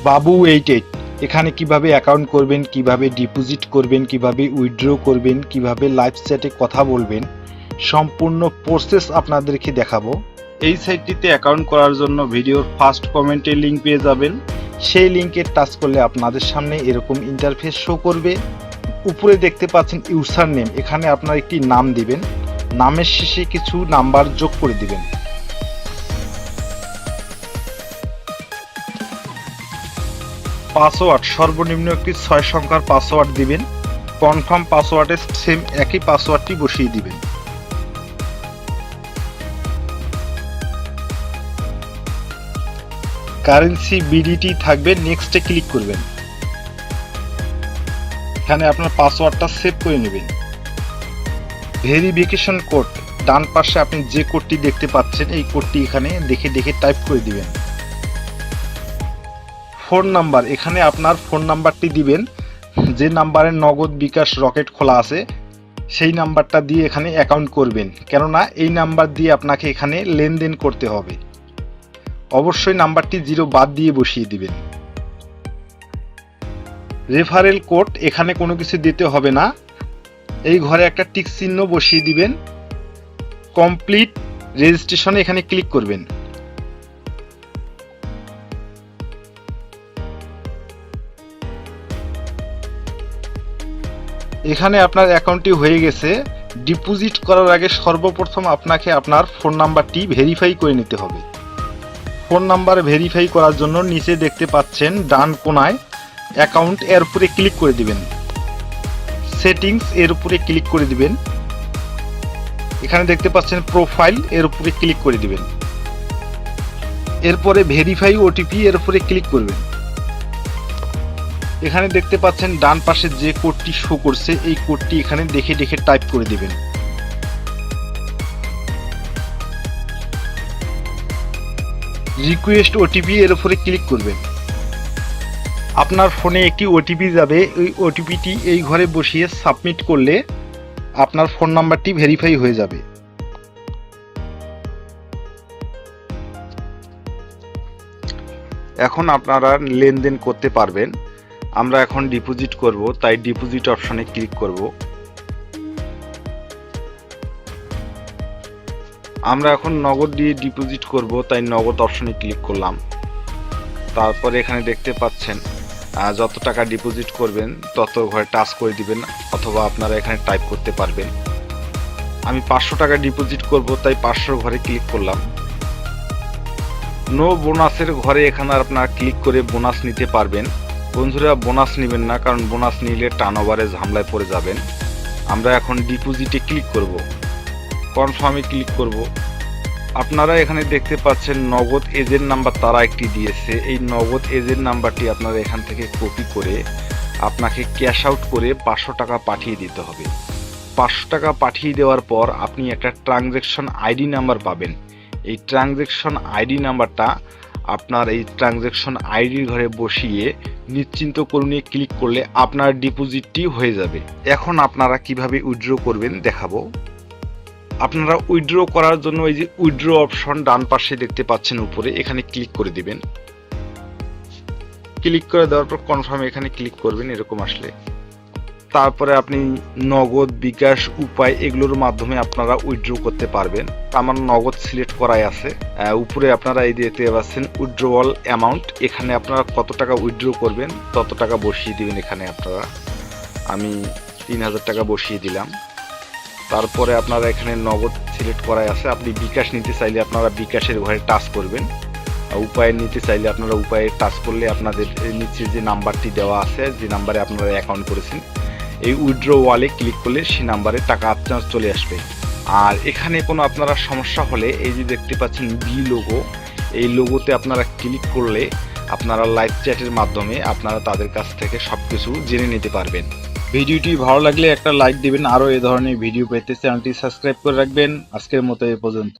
বাবু 88 এখানে কিভাবে অ্যাকাউন্ট করবেন, কিভাবে ডিপোজিট করবেন, কিভাবে উইথড্র করবেন, কিভাবে লাইভ চ্যাটে কথা বলবেন, সম্পূর্ণ প্রসেস আপনাদেরকে দেখাবো। এই সাইটটিতে অ্যাকাউন্ট করার জন্য ভিডিওর ফার্স্ট কমেন্টে লিঙ্ক পেয়ে যাবেন। সেই লিঙ্কে টাচ করলে আপনাদের সামনে এরকম ইন্টারফেস শো করবে। উপরে দেখতে পাচ্ছেন ইউজার নেম, এখানে আপনার একটি নাম দিবেন, নামের শেষে কিছু নাম্বার যোগ করে দিবেন। পাসওয়ার্ড সর্বনিম্ন একটি 6 সংখ্যার পাসওয়ার্ড দিবেন। কনফার্ম পাসওয়ার্ডে সেম একই পাসওয়ার্ডটি বসিয়ে দিবেন। কারেন্সি বিডিটি থাকবে, নেক্সটে ক্লিক করবেন। এখানে আপনার পাসওয়ার্ডটা সেভ করে নেবেন। ভেরিফিকেশন কোড ডান পাশে আপনি যে কোডটি দেখতে পাচ্ছেন এই কোডটি এখানে দেখে দেখে টাইপ করে দিবেন। ফোন নাম্বার, এখানে আপনার ফোন নাম্বারটি দিবেন, যে নাম্বারে নগদ বিকাশ রকেট খোলা আছে সেই নাম্বারটা দিয়ে এখানে অ্যাকাউন্ট করবেন, কেননা এই নাম্বার দিয়ে আপনাকে এখানে লেনদেন করতে হবে। অবশ্যই নাম্বারটি 0 বাদ দিয়ে বসিয়ে দিবেন। রেফারেল কোড, এখানে কোনো কিছু দিতে হবে না, এই ঘরে একটা টিক চিহ্ন বসিয়ে দিবেন। কমপ্লিট রেজিস্ট্রেশনে এখানে ক্লিক করবেন। এখানে আপনার অ্যাকাউন্টটি হয়ে গেছে। ডিপোজিট করার আগে সর্বপ্রথম আপনাকে আপনার ফোন নাম্বারটি ভেরিফাই করে নিতে হবে। ফোন নাম্বার ভেরিফাই করার জন্য নিচে দেখতে পাচ্ছেন ডান কোনায় অ্যাকাউন্ট, এর উপরে ক্লিক করে দিবেন। সেটিংস এর উপরে ক্লিক করে দিবেন। এখানে দেখতে পাচ্ছেন প্রোফাইল, এর উপরে ক্লিক করে দিবেন। এরপরে ভেরিফাই ওটিপি, এর উপরে ক্লিক করবেন। এখানে দেখতে পাচ্ছেন ডান পাশে যে কোডটি শো করছে এই কোডটি এখানে দেখে দেখে টাইপ করে দিবেন। রিকোয়েস্ট ওটিপি, এর উপরে ক্লিক করবেন। আপনার ফোনে একটি ওটিপি যাবে, ওই ওটিপিটি এই ঘরে বসিয়ে সাবমিট করলে আপনার ফোন নাম্বারটি ভেরিফাই হয়ে যাবে। এখন আপনারা লেনদেন করতে পারবেন। আমরা এখন ডিপোজিট করব, তাই ডিপোজিট অপশনে ক্লিক করব। আমরা এখন নগদ দিয়ে ডিপোজিট করব, তাই নগদ অপশনে ক্লিক করলাম। তারপরে এখানে দেখতে পাচ্ছেন যত টাকা ডিপোজিট করবেন তত ঘরে টাচ করে দিবেন, অথবা আপনারা এখানে টাইপ করতে পারবেন। আমি 500 টাকা ডিপোজিট করব, তাই 500 ঘরে ক্লিক করলাম। নো বোনাসের ঘরে এখানে আপনারা ক্লিক করে বোনাস নিতে পারবেন। বন্ধুরা, বোনাস নেবেন না, কারণ বোনাস নিলে টার্নওভারে ঝামেলায় পড়ে যাবেন। আমরা এখন ডিপোজিটে ক্লিক করব, কনফার্মে ক্লিক করব। আপনারা এখানে দেখতে পাচ্ছেন নগদ এজেন্ট নাম্বার তারা একটি দিয়েছে। এই নগদ এজেন্ট নাম্বারটি আপনারা এখান থেকে কপি করে আপনাকে ক্যাশ আউট করে 500 টাকা পাঠিয়ে দিতে হবে। 500 টাকা পাঠিয়ে দেওয়ার পর আপনি একটা ট্রানজ্যাকশন আইডি নাম্বার পাবেন। এই ট্রানজ্যাকশন আইডি নাম্বারটা আপনার এই ট্রানজ্যাকশন আইডির ঘরে বসিয়ে নিশ্চিন্ত করুণে ক্লিক করলে আপনার ডিপোজিটটি হয়ে যাবে। এখন আপনারা কিভাবে উইথড্র করবেন দেখাবো। আপনারা উইথড্র করার জন্য এই যে উইথড্র অপশন ডান পাশে দেখতে পাচ্ছেন উপরে, এখানে ক্লিক করে দিবেন। ক্লিক করে দেওয়ার পর কনফার্ম এখানে ক্লিক করবেন, এরকম আসলে তারপরে আপনি নগদ, বিকাশ, উপায় এগুলোর মাধ্যমে আপনারা উইথড্র করতে পারবেন। আমার নগদ সিলেক্ট করাই আছে। উপরে আপনারা এই দেখতে পাচ্ছেন উইথড্রওয়াল অ্যামাউন্ট, এখানে আপনারা কত টাকা উইথড্র করবেন তত টাকা বসিয়ে দিবেন। এখানে আপনারা, আমি 3000 টাকা বসিয়ে দিলাম। তারপরে আপনারা এখানে নগদ সিলেক্ট করাই আছে। আপনি বিকাশ নিতে চাইলে আপনারা বিকাশের ঘরে টাচ করবেন, উপায় নিতে চাইলে আপনারা উপায়ে টাচ করলে আপনাদের নিচে যে নাম্বারটি দেওয়া আছে, যে নাম্বারে আপনারা অ্যাকাউন্ট করেছেন, এই উইথড্র ওয়ালে ক্লিক করলে সেই নাম্বারে টাকা আপনার চলে আসবে। আর এখানে কোনো আপনারা সমস্যা হলে এই যে দেখতে পাচ্ছেন বি লোগো, এই লোগোতে আপনারা ক্লিক করলে আপনারা লাইভ চ্যাটের মাধ্যমে আপনারা তাদের কাছ থেকে সবকিছু জেনে নিতে পারবেন। ভিডিওটি ভালো লাগলে একটা লাইক দিবেন। আরও এ ধরনের ভিডিও পেতে চ্যানেলটি সাবস্ক্রাইব করে রাখবেন। আজকের মতো এ পর্যন্ত।